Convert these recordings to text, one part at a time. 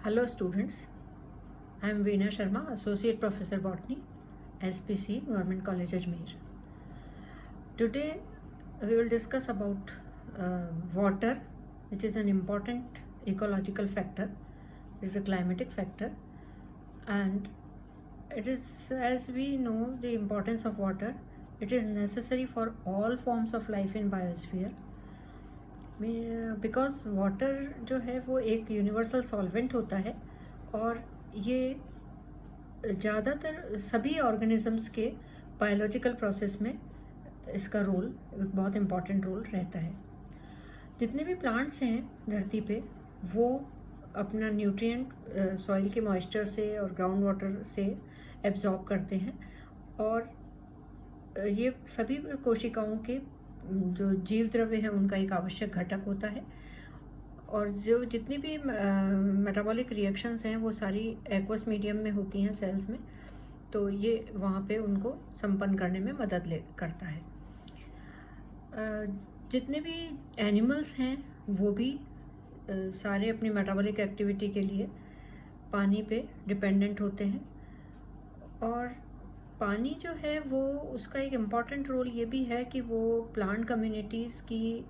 Hello students, I am Veena Sharma, Associate Professor Botany, SPC, Government College Ajmer. Today we will discuss about water, which is an important ecological factor. It is a climatic factor, and it is, as we know, the importance of water. It is necessary for all forms of life in biosphere. Because water जो है वो एक universal solvent होता है और ये ज़्यादातर सभी ऑर्गेनिजम्स के बायोलॉजिकल प्रोसेस में इसका रोल बहुत इम्पॉर्टेंट रोल रहता है. जितने भी प्लांट्स हैं धरती पे वो अपना न्यूट्रिएंट सॉइल के मॉइस्चर से और ग्राउंड वाटर से एब्जॉर्ब करते हैं और ये सभी कोशिकाओं के जो जीव द्रव्य है उनका एक आवश्यक घटक होता है. और जो जितनी भी मेटाबॉलिक रिएक्शंस हैं वो सारी एक्वस मीडियम में होती हैं सेल्स में, तो ये वहाँ पे उनको संपन्न करने में मदद करता है. जितने भी एनिमल्स हैं वो भी सारे अपनी मेटाबॉलिक एक्टिविटी के लिए पानी पे डिपेंडेंट होते हैं. और पानी जो है वो उसका एक इम्पॉर्टेंट रोल ये भी है कि वो प्लांट कम्युनिटीज़ की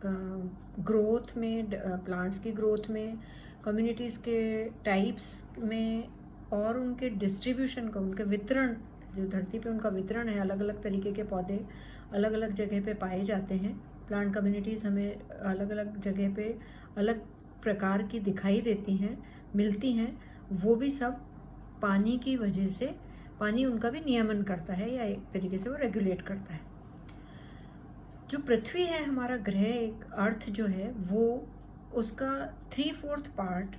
ग्रोथ में, प्लांट्स की ग्रोथ में, कम्युनिटीज़ के टाइप्स में और उनके डिस्ट्रीब्यूशन का, उनके वितरण, जो धरती पे उनका वितरण है, अलग अलग तरीके के पौधे अलग अलग जगह पे पाए जाते हैं. प्लांट कम्युनिटीज़ हमें अलग अलग जगह पे अलग प्रकार की दिखाई देती हैं, मिलती हैं. वो भी सब पानी की वजह से, पानी उनका भी नियमन करता है या एक तरीके से वो रेगुलेट करता है. जो पृथ्वी है, हमारा ग्रह, एक अर्थ जो है, वो उसका 3/4 पार्ट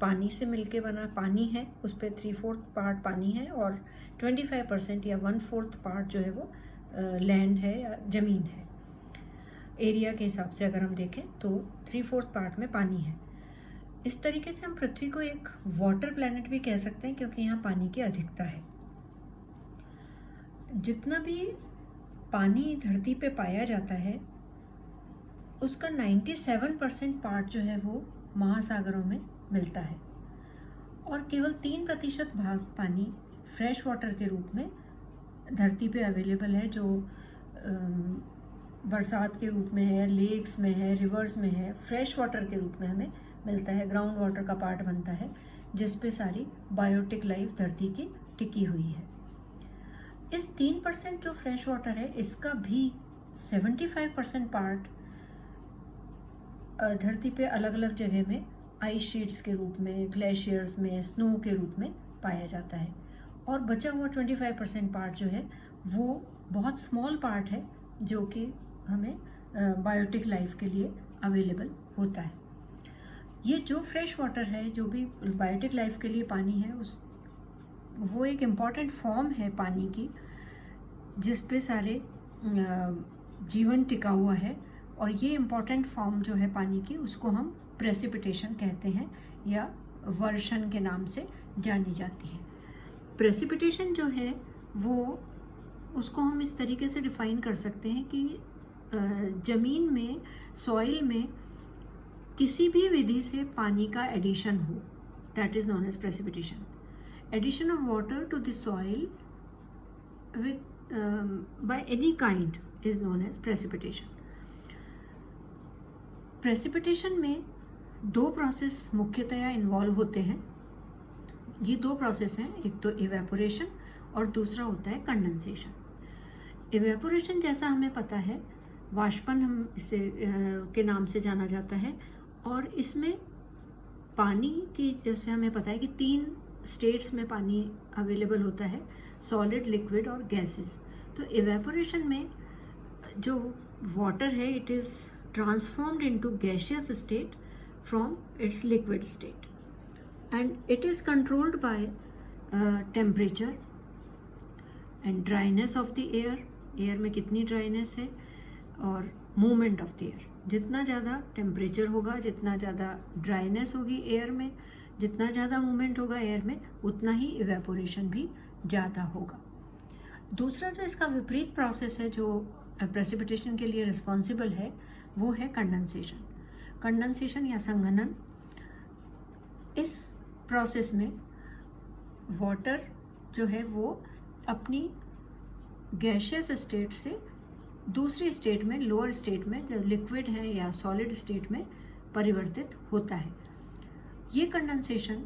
पानी से मिलके बना पानी है. उस पर 3/4 पार्ट पानी है और 25% या 1/4 पार्ट जो है वो लैंड है या ज़मीन है. एरिया के हिसाब से अगर हम देखें तो 3/4 पार्ट में पानी है. इस तरीके से हम पृथ्वी को एक वाटर प्लैनेट भी कह सकते हैं क्योंकि यहाँ पानी की अधिकता है. जितना भी पानी धरती पे पाया जाता है उसका 97% पार्ट जो है वो महासागरों में मिलता है और केवल 3% भाग पानी फ्रेश वाटर के रूप में धरती पे अवेलेबल है, जो बरसात के रूप में है, लेक्स में है, रिवर्स में है, फ्रेश वाटर के रूप में हमें मिलता है. ग्राउंड वाटर का पार्ट बनता है जिस पे सारी बायोटिक लाइफ धरती की टिकी हुई है. इस 3% जो फ्रेश वाटर है इसका भी 75% पार्ट धरती पे अलग अलग जगह में आइस शीट्स के रूप में, ग्लेशियर्स में, स्नो के रूप में पाया जाता है. और बचा हुआ 25% पार्ट जो है वो बहुत स्मॉल पार्ट है जो कि हमें बायोटिक लाइफ के लिए अवेलेबल होता है. ये जो फ्रेश वाटर है, जो भी बायोटिक लाइफ के लिए पानी है, वो एक इम्पॉर्टेंट फॉर्म है पानी की जिस पे सारे जीवन टिका हुआ है. और ये इम्पॉर्टेंट फॉर्म जो है पानी की उसको हम प्रेसिपिटेशन कहते हैं या वर्षण के नाम से जानी जाती है. प्रेसिपिटेशन जो है वो, उसको हम इस तरीके से डिफाइन कर सकते हैं कि ज़मीन में, सॉइल में किसी भी विधि से पानी का एडिशन हो, that is known as precipitation. Addition of water to the soil with by any kind is known as precipitation. Precipitation में दो प्रोसेस मुख्यतया इन्वॉल्व होते हैं. ये दो प्रोसेस हैं, एक तो इवेपोरेशन और दूसरा होता है कंडेंसेशन. इवेपोरेशन जैसा हमें पता है, वाष्पन हम इसे के नाम से जाना जाता है. और इसमें पानी की, जैसे हमें पता है कि 3 स्टेट्स में पानी अवेलेबल होता है, सॉलिड, लिक्विड और गैसेस. तो इवेपोरेशन में जो वाटर है it is transformed into gaseous state from its liquid state and it is controlled by temperature and dryness of the air. Air में कितनी ड्राइनेस है और मूवमेंट ऑफ द एयर. जितना ज़्यादा टेम्परेचर होगा, जितना ज़्यादा ड्राइनेस होगी एयर में, जितना ज़्यादा मूवमेंट होगा एयर में, उतना ही इवेपोरेशन भी ज़्यादा होगा. दूसरा जो इसका विपरीत प्रोसेस है जो प्रेसिपिटेशन के लिए रिस्पॉन्सिबल है वो है कंडेंसेशन. कंडेंसेशन या संघनन इस प्रोसेस में वाटर जो है वो अपनी गैशियस स्टेट से दूसरी स्टेट में, लोअर स्टेट में, जो लिक्विड है या सॉलिड स्टेट में परिवर्तित होता है। ये कंडेंसेशन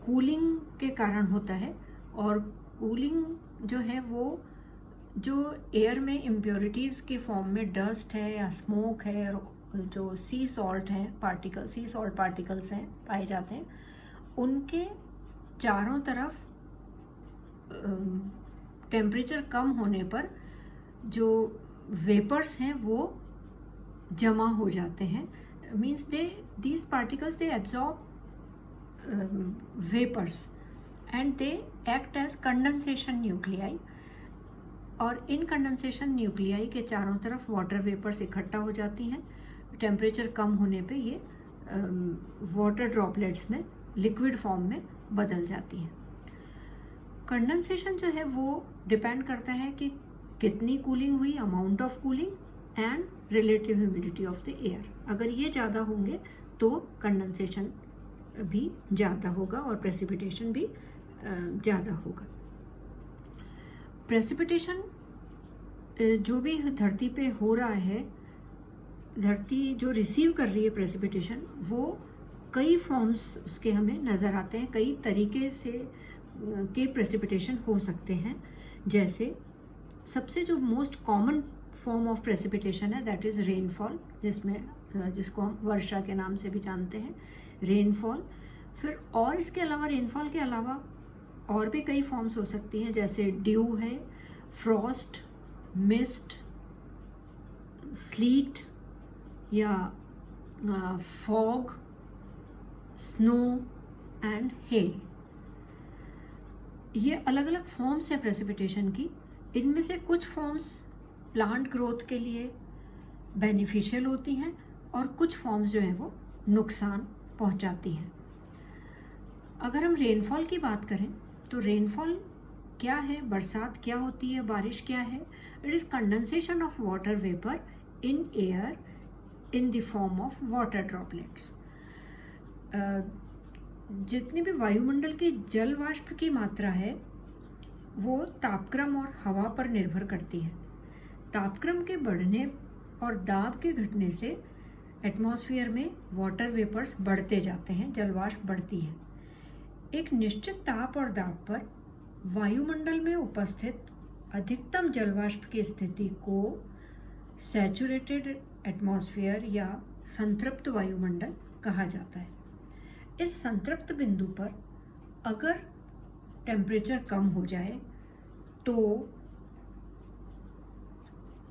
कूलिंग के कारण होता है, और कूलिंग जो है वो जो एयर में इम्प्योरिटीज़ के फॉर्म में डस्ट है या स्मोक है, और जो सी सॉल्ट पार्टिकल्स हैं पाए जाते हैं, उनके चारों तरफ टेम्परेचर कम होने पर जो वेपर्स हैं वो जमा हो जाते हैं। Means these particles they absorb vapors and they act as condensation nuclei, और इन कंडेंसेशन न्यूक्लियाई के चारों तरफ वाटर वेपर्स इकट्ठा हो जाती हैं। टेम्परेचर कम होने पे ये वाटर ड्रॉपलेट्स में लिक्विड फॉर्म में बदल जाती हैं। कंडेंसेशन जो है वो डिपेंड करता है कि कितनी कूलिंग हुई, amount of cooling and relative humidity of the air. अगर ये ज़्यादा होंगे तो कंडेंसेशन भी ज़्यादा होगा और प्रेसिपिटेशन भी ज़्यादा होगा। प्रेसिपिटेशन जो भी धरती पे हो रहा है, धरती जो रिसीव कर रही है प्रेसिपिटेशन, वो कई फॉर्म्स उसके हमें नज़र आते हैं, कई तरीके से के प्रेसिपिटेशन हो सकते हैं। जैसे सबसे जो most common form of precipitation है दैट इज़ रेनफॉल, जिसको हम वर्षा के नाम से भी जानते हैं, रेनफॉल। फिर और इसके अलावा, रेनफॉल के अलावा और भी कई फॉर्म्स हो सकती हैं, जैसे ड्यू है, फ्रॉस्ट, मिस्ट, स्लीट या फॉग, स्नो एंड हेल। ये अलग अलग फॉर्म्स है प्रेसिपिटेशन की। इनमें से कुछ फॉर्म्स प्लांट ग्रोथ के लिए बेनिफिशियल होती हैं और कुछ फॉर्म्स जो हैं वो नुकसान पहुंचाती हैं। अगर हम रेनफॉल की बात करें तो रेनफॉल क्या है, बरसात क्या होती है, बारिश क्या है? It is condensation of water vapour in air in the form of water droplets. जितनी भी वायुमंडल की जल वाष्प की मात्रा है वो तापक्रम और हवा पर निर्भर करती है। तापक्रम के बढ़ने और दाब के घटने से एटमॉस्फेयर में वाटर वेपर्स बढ़ते जाते हैं, जल वाष्प बढ़ती है। एक निश्चित ताप और दाब पर वायुमंडल में उपस्थित अधिकतम जल वाष्प की स्थिति को सैचुरेटेड एटमॉस्फेयर या संतृप्त वायुमंडल कहा जाता है। इस संतृप्त बिंदु पर अगर टेम्परेचर कम हो जाए तो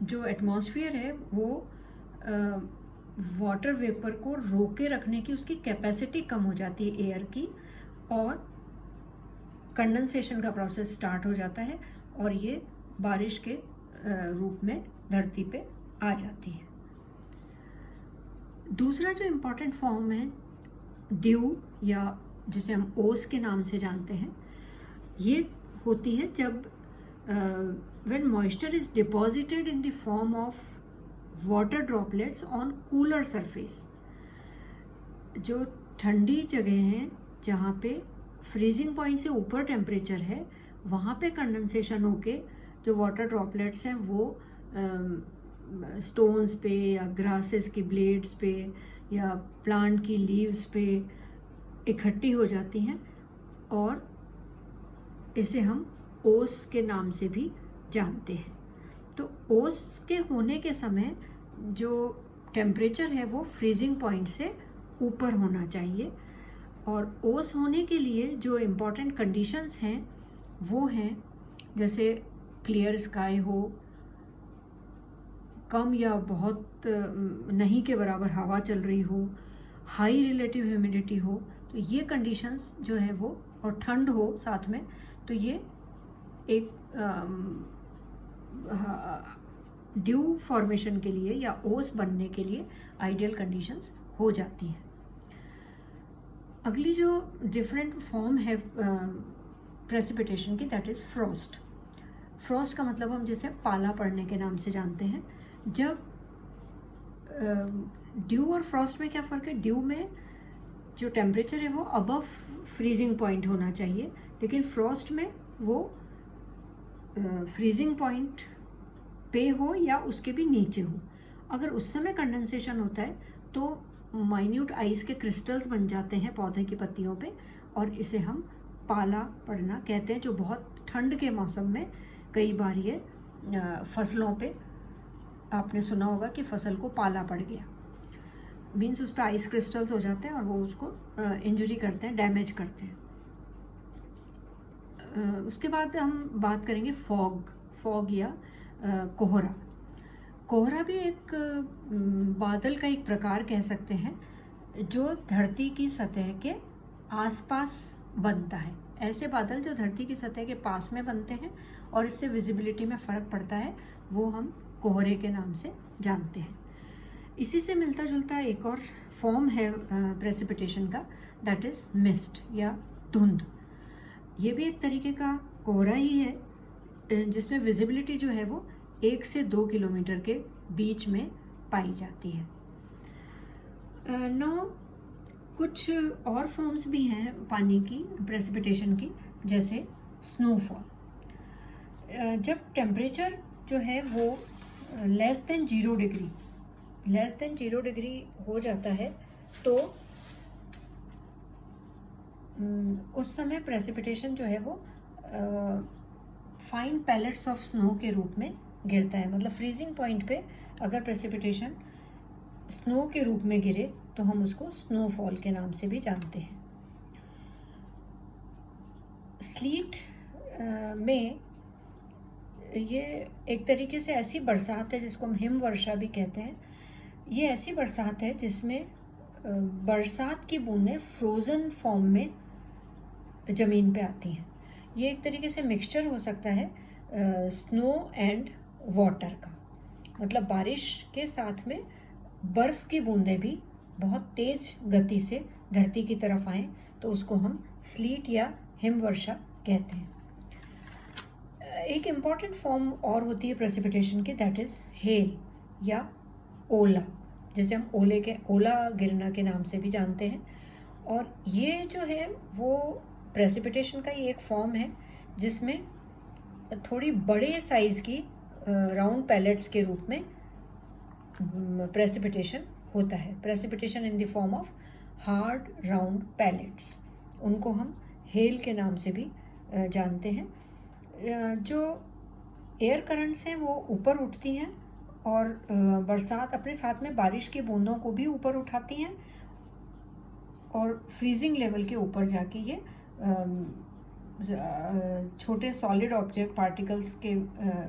जो एटमॉस्फेयर है वो वाटर वेपर को रोके रखने की उसकी कैपेसिटी कम हो जाती है एयर की, और कंडेंसेशन का प्रोसेस स्टार्ट हो जाता है और ये बारिश के रूप में धरती पे आ जाती है। दूसरा जो इम्पोर्टेंट फॉर्म है ड्यू, या जिसे हम ओस के नाम से जानते हैं, ये होती है जब when moisture is deposited in the form of water droplets on cooler surface। जो ठंडी जगह हैं जहाँ पे फ्रीजिंग पॉइंट से ऊपर टेम्परेचर है, वहाँ पे कंडेंसेशन होके जो वाटर ड्रॉपलेट्स हैं वो स्टोन्स पे या ग्रासेस की ब्लेड्स पे या प्लांट की लीव्स पे इकट्ठी हो जाती हैं, और इसे हम ओस के नाम से भी जानते हैं। तो ओस के होने के समय जो टेम्परेचर है वो फ्रीजिंग पॉइंट से ऊपर होना चाहिए, और ओस होने के लिए जो इम्पोर्टेंट कंडीशंस हैं वो हैं जैसे क्लियर स्काई हो, कम या बहुत नहीं के बराबर हवा चल रही हो, हाई रिलेटिव ह्यूमिडिटी हो, तो ये कंडीशंस जो है वो, और ठंड हो साथ में, तो ये एक ड्यू फॉर्मेशन के लिए या ओस बनने के लिए आइडियल कंडीशंस हो जाती हैं। अगली जो डिफरेंट फॉर्म है प्रेसिपिटेशन की दैट इज़ फ्रॉस्ट। फ्रॉस्ट का मतलब हम जैसे पाला पड़ने के नाम से जानते हैं। जब ड्यू और फ्रॉस्ट में क्या फ़र्क है? ड्यू में जो टेम्परेचर है वो अबव फ्रीजिंग पॉइंट होना चाहिए, लेकिन फ्रॉस्ट में वो फ्रीजिंग पॉइंट पे हो या उसके भी नीचे हो। अगर उस समय कंडेंसेशन होता है तो माइन्यूट आइस के क्रिस्टल्स बन जाते हैं पौधे की पत्तियों पे, और इसे हम पाला पड़ना कहते हैं, जो बहुत ठंड के मौसम में कई बार ये फसलों पे आपने सुना होगा कि फसल को पाला पड़ गया। मीन्स उस पर आइस क्रिस्टल्स हो जाते हैं और वो उसको इंजरी करते हैं, डैमेज करते हैं। उसके बाद हम बात करेंगे फॉग या कोहरा। कोहरा भी एक बादल का एक प्रकार कह सकते हैं, जो धरती की सतह के आसपास बनता है। ऐसे बादल जो धरती की सतह के पास में बनते हैं और इससे विजिबिलिटी में फ़र्क पड़ता है, वो हम कोहरे के नाम से जानते हैं। इसी से मिलता जुलता एक और फॉर्म है प्रेसिपिटेशन का, दैट इज़ मिस्ट या धुंध। ये भी एक तरीके का कोहरा ही है, जिसमें विजिबिलिटी जो है वो 1 से 2 किलोमीटर के बीच में पाई जाती है। कुछ और फॉर्म्स भी हैं पानी की, प्रेसिपिटेशन की, जैसे स्नोफॉल। जब टेम्परेचर जो है वो लेस देन 0 डिग्री हो जाता है तो उस समय प्रेसिपिटेशन जो है वो फाइन पैलेट्स ऑफ स्नो के रूप में गिरता है। मतलब फ्रीजिंग पॉइंट पे अगर प्रेसिपिटेशन स्नो के रूप में गिरे तो हम उसको स्नोफॉल के नाम से भी जानते हैं। स्लीट में ये एक तरीके से ऐसी बरसात है जिसको हम हिमवर्षा भी कहते हैं। ये ऐसी बरसात है जिसमें बरसात की बूंदें फ्रोज़न फॉर्म में ज़मीन पे आती हैं। ये एक तरीके से मिक्सचर हो सकता है स्नो एंड वाटर का। मतलब बारिश के साथ में बर्फ़ की बूंदें भी बहुत तेज़ गति से धरती की तरफ आएँ तो उसको हम स्लीट या हिमवर्षा कहते हैं। एक इम्पॉर्टेंट फॉर्म और होती है प्रेसिपिटेशन की, दैट इज़ हेल या ओला, जिसे हम ओला गिरना के नाम से भी जानते हैं। और ये जो है वो प्रेसिपिटेशन का ही एक फॉर्म है जिसमें थोड़ी बड़े साइज़ की राउंड पैलेट्स के रूप में प्रेसिपिटेशन होता है। Precipitation in the form of hard round pellets, उनको हम हेल के नाम से भी जानते हैं। जो एयर करंट्स हैं वो ऊपर उठती हैं और बरसात अपने साथ में बारिश की बूंदों को भी ऊपर उठाती हैं और फ्रीजिंग लेवल के ऊपर जाके ये छोटे सॉलिड ऑब्जेक्ट पार्टिकल्स के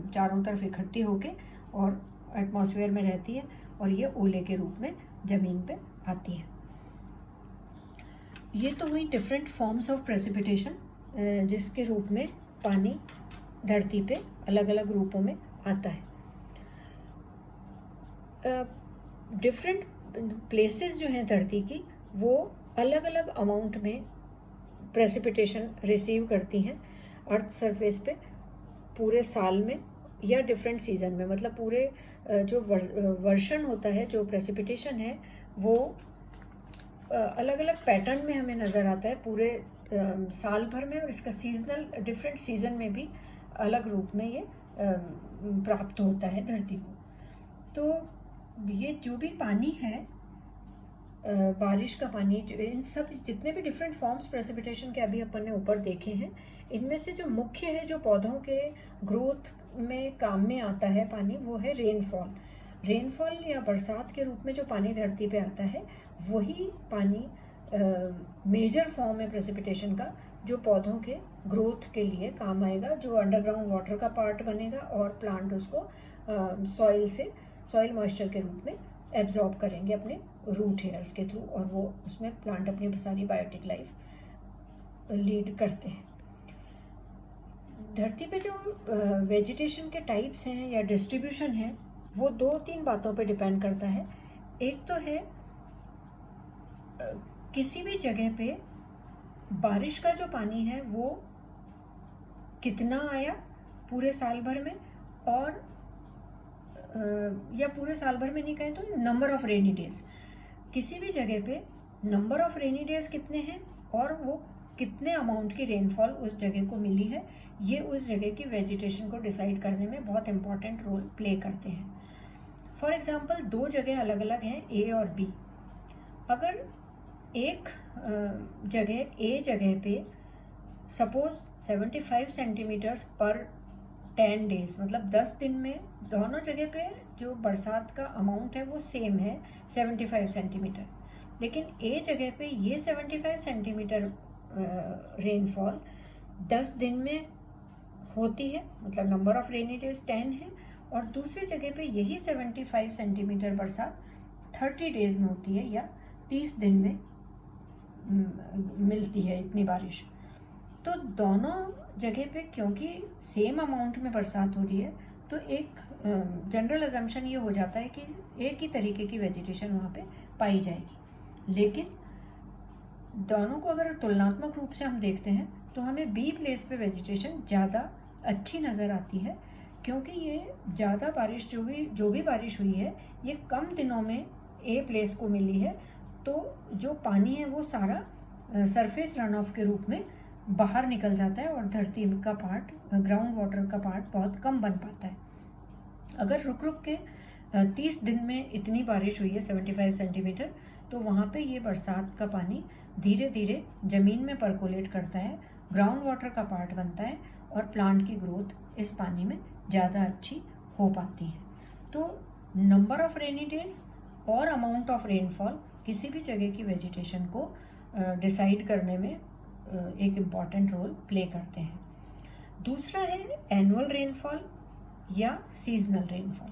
चारों तरफ इकट्ठी होके और एटमॉस्फेयर में रहती है और ये ओले के रूप में ज़मीन पे आती है। ये तो हुई डिफरेंट फॉर्म्स ऑफ प्रेसिपिटेशन, जिसके रूप में पानी धरती पे अलग अलग रूपों में आता है। डिफरेंट प्लेसेस जो हैं धरती की वो अलग अलग अमाउंट में प्रेसिपिटेशन रिसीव करती हैं अर्थ सरफेस पे पूरे साल में या डिफरेंट सीजन में। मतलब पूरे जो वर्षन होता है, जो प्रेसिपिटेशन है, वो अलग अलग पैटर्न में हमें नज़र आता है पूरे साल भर में, और इसका सीजनल डिफरेंट सीजन में भी अलग रूप में ये प्राप्त होता है धरती को। तो ये जो भी पानी है, बारिश का पानी, इन सब जितने भी डिफरेंट फॉर्म्स प्रेसिपिटेशन के अभी अपन ने ऊपर देखे हैं, इनमें से जो मुख्य है, जो पौधों के ग्रोथ में काम में आता है पानी, वो है रेनफॉल। रेनफॉल या बरसात के रूप में जो पानी धरती पे आता है, वही पानी मेजर फॉर्म है प्रेसिपिटेशन का, जो पौधों के ग्रोथ के लिए काम आएगा, जो अंडरग्राउंड वाटर का पार्ट बनेगा और प्लांट उसको सॉइल मॉइस्चर के रूप में एब्जॉर्ब करेंगे अपने रूट हेयर्स के थ्रू, और वो उसमें प्लांट अपनी सारी बायोटिक लाइफ लीड करते हैं। धरती पे जो वेजिटेशन के टाइप्स हैं या डिस्ट्रीब्यूशन है, वो 2-3 बातों पे डिपेंड करता है। एक तो है किसी भी जगह पे बारिश का जो पानी है वो कितना आया पूरे साल भर में, और या पूरे साल भर में नहीं कहें तो नंबर ऑफ रेनी डेज, किसी भी जगह पे नंबर ऑफ रेनी डेज कितने हैं और वो कितने अमाउंट की रेनफॉल उस जगह को मिली है, ये उस जगह की वेजिटेशन को डिसाइड करने में बहुत इंपॉर्टेंट रोल प्ले करते हैं। फॉर एग्जाम्पल, दो जगह अलग अलग हैं, ए और बी। अगर एक जगह पे सपोज 75 सेंटीमीटर्स पर 10 डेज, मतलब 10 दिन में दोनों जगह पे जो बरसात का अमाउंट है वो सेम है 75 सेंटीमीटर, लेकिन ए जगह पे ये 75 सेंटीमीटर रेनफॉल 10 दिन में होती है, मतलब नंबर ऑफ रेनी डेज 10 है, और दूसरी जगह पे यही 75 सेंटीमीटर बरसात 30 डेज में होती है या 30 दिन में मिलती है इतनी बारिश। तो दोनों जगह पे क्योंकि सेम अमाउंट में बरसात हो रही है, तो एक जनरल अजम्पशन ये हो जाता है कि एक ही तरीके की वेजिटेशन वहाँ पे पाई जाएगी। लेकिन दोनों को अगर तुलनात्मक रूप से हम देखते हैं तो हमें बी प्लेस पे वेजिटेशन ज़्यादा अच्छी नज़र आती है, क्योंकि ये ज़्यादा बारिश जो भी बारिश हुई है ये कम दिनों में ए प्लेस को मिली है, तो जो पानी है वो सारा सरफेस रन ऑफ के रूप में बाहर निकल जाता है और धरती का पार्ट, ग्राउंड वाटर का पार्ट बहुत कम बन पाता है। अगर रुक रुक के 30 दिन में इतनी बारिश हुई है 75 सेंटीमीटर, तो वहाँ पे ये बरसात का पानी धीरे धीरे ज़मीन में परकोलेट करता है, ग्राउंड वाटर का पार्ट बनता है और प्लांट की ग्रोथ इस पानी में ज़्यादा अच्छी हो पाती है। तो नंबर ऑफ रेनी डेज और अमाउंट ऑफ रेनफॉल किसी भी जगह की वेजिटेशन को डिसाइड करने में एक इम्पॉर्टेंट रोल प्ले करते हैं। दूसरा है एनुअल रेनफॉल या सीजनल रेनफॉल।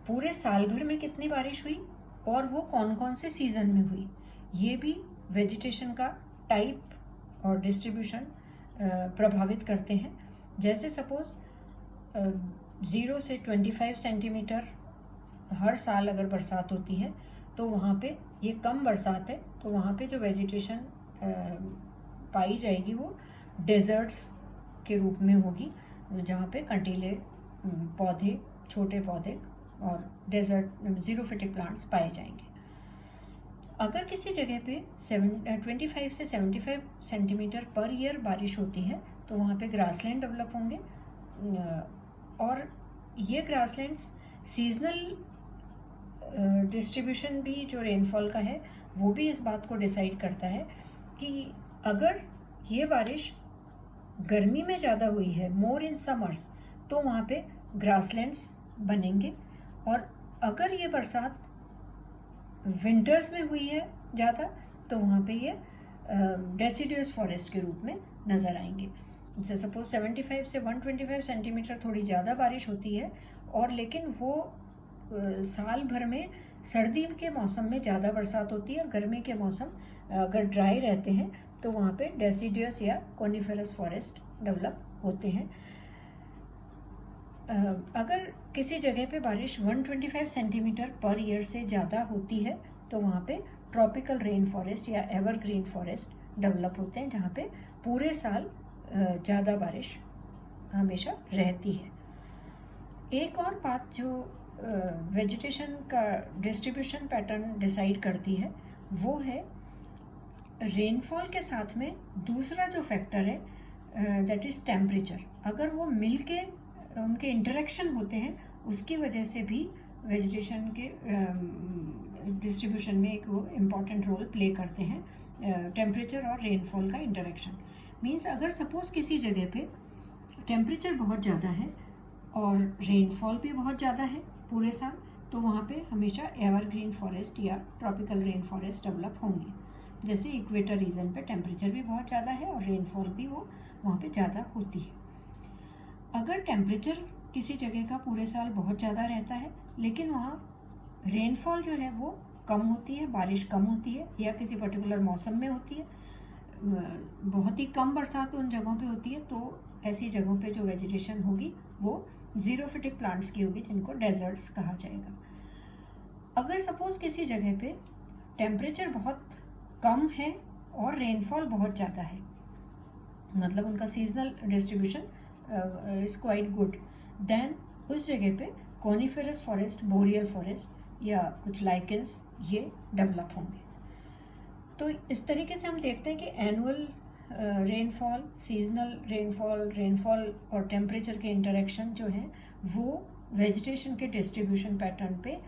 पूरे साल भर में कितनी बारिश हुई और वो कौन कौन से सीजन में हुई, ये भी वेजिटेशन का टाइप और डिस्ट्रीब्यूशन प्रभावित करते हैं। जैसे सपोज 0 से 25 सेंटीमीटर हर साल अगर बरसात होती है, तो वहाँ पे ये कम बरसात है, तो वहाँ पे जो वेजिटेशन पाई जाएगी वो डेजर्ट्स के रूप में होगी, जहाँ पे कंटीले पौधे, छोटे पौधे और डेजर्ट जीरोफिटिक प्लांट्स पाए जाएंगे। अगर किसी जगह पे 25 से 75 सेंटीमीटर पर ईयर बारिश होती है, तो वहाँ पे ग्रासलैंड डेवलप होंगे, और ये ग्रासलैंड्स सीजनल डिस्ट्रीब्यूशन भी जो रेनफॉल का है वो भी इस बात को डिसाइड करता है कि अगर ये बारिश गर्मी में ज़्यादा हुई है, मोर इन समर्स, तो वहाँ पे ग्रासलैंड्स बनेंगे, और अगर ये बरसात विंटर्स में हुई है ज़्यादा, तो वहाँ पे ये डेसिडुअस फॉरेस्ट के रूप में नज़र आएंगे। जैसे सपोज 75 से 125 सेंटीमीटर थोड़ी ज़्यादा बारिश होती है, और लेकिन वो साल भर में सर्दी के मौसम में ज़्यादा बरसात होती है, और गर्मी के मौसम अगर ड्राई रहते हैं तो वहाँ पे डेसिडुअस या कोनिफेरस फॉरेस्ट डेवलप होते हैं। अगर किसी जगह पे बारिश 125 सेंटीमीटर पर ईयर से ज़्यादा होती है, तो वहाँ पे ट्रॉपिकल रेन फॉरेस्ट या एवरग्रीन फॉरेस्ट डेवलप होते हैं, जहाँ पे पूरे साल ज़्यादा बारिश हमेशा रहती है। एक और बात जो वेजिटेशन का डिस्ट्रीब्यूशन पैटर्न डिसाइड करती है, वो है रेनफॉल के साथ में दूसरा जो फैक्टर है दैट इज़ टेम्परेचर। अगर वो मिल के उनके इंटरेक्शन होते हैं, उसकी वजह से भी वेजिटेशन के डिस्ट्रीब्यूशन में एक वो इम्पॉर्टेंट रोल प्ले करते हैं। टेम्परेचर और रेनफॉल का इंटरेक्शन मीन्स अगर सपोज किसी जगह पे टेम्परेचर बहुत ज़्यादा है और रेनफॉल भी बहुत ज़्यादा है पूरे साल, तो वहाँ पे हमेशा एवरग्रीन फॉरेस्ट या ट्रॉपिकल रेन फॉरेस्ट डेवलप होंगे। जैसे इक्वेटर रीजन पे टेम्परेचर भी बहुत ज़्यादा है और रेनफॉल भी वो वहाँ पे ज़्यादा होती है। अगर टेम्परेचर किसी जगह का पूरे साल बहुत ज़्यादा रहता है, लेकिन वहाँ रेनफॉल जो है वो कम होती है, बारिश कम होती है, या किसी पर्टिकुलर मौसम में होती है, बहुत ही कम बरसात उन जगहों पे होती है, तो ऐसी जगहों पे जो वेजिटेशन होगी वो जीरोफिटिक प्लांट्स की होगी, जिनको डेजर्ट्स कहा जाएगा। अगर सपोज किसी जगह पे टेम्परेचर बहुत कम है और रेनफॉल बहुत ज़्यादा है, मतलब उनका seasonal distribution is quite good, then उस जगह पे कॉनिफेरस फॉरेस्ट, बोरियल फॉरेस्ट या कुछ लाइकेंस ये डेवलप होंगे। तो इस तरीके से हम देखते हैं कि एनुअल रेनफॉल, सीजनल रेनफॉल और टेम्परेचर के इंटरेक्शन जो है वो वेजिटेशन के डिस्ट्रीब्यूशन पैटर्न पे,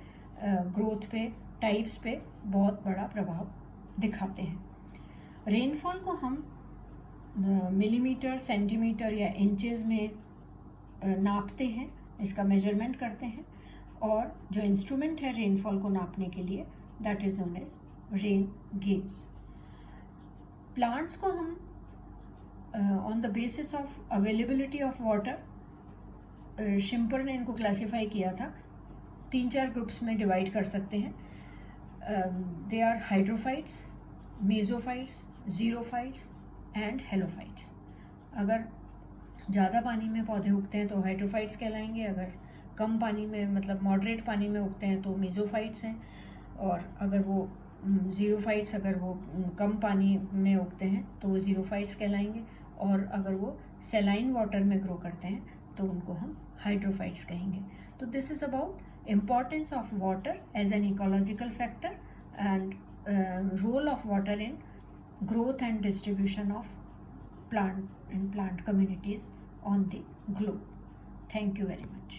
ग्रोथ पे, टाइप्स पे बहुत बड़ा प्रभाव दिखाते हैं। रेनफॉल को हम मिलीमीटर, सेंटीमीटर या इंचेस में नापते हैं, इसका मेजरमेंट करते हैं, और जो इंस्ट्रूमेंट है रेनफॉल को नापने के लिए that is known as rain gauge. Plants को हम on the basis of availability of water, Schimper ने इनको क्लासिफाई किया था, 3-4 ग्रुप्स में डिवाइड कर सकते हैं। They are hydrophytes, mesophytes, xerophytes and halophytes. अगर ज़्यादा पानी में पौधे उगते हैं तो हाइड्रोफाइट्स कहलाएंगे, अगर कम पानी में मतलब मॉडरेट पानी में उगते हैं तो मेसोफाइट्स हैं, और अगर वो जीरोफाइट्स अगर वो कम पानी में उगते हैं तो वो जीरोफाइट्स कहलाएंगे, और अगर वो सेलाइन वाटर में ग्रो करते हैं तो उनको हम हाइड्रोफाइट्स कहेंगे। तो this is about importance of water as an ecological factor and role of water in growth and distribution of plant communities on the globe. Thank you very much.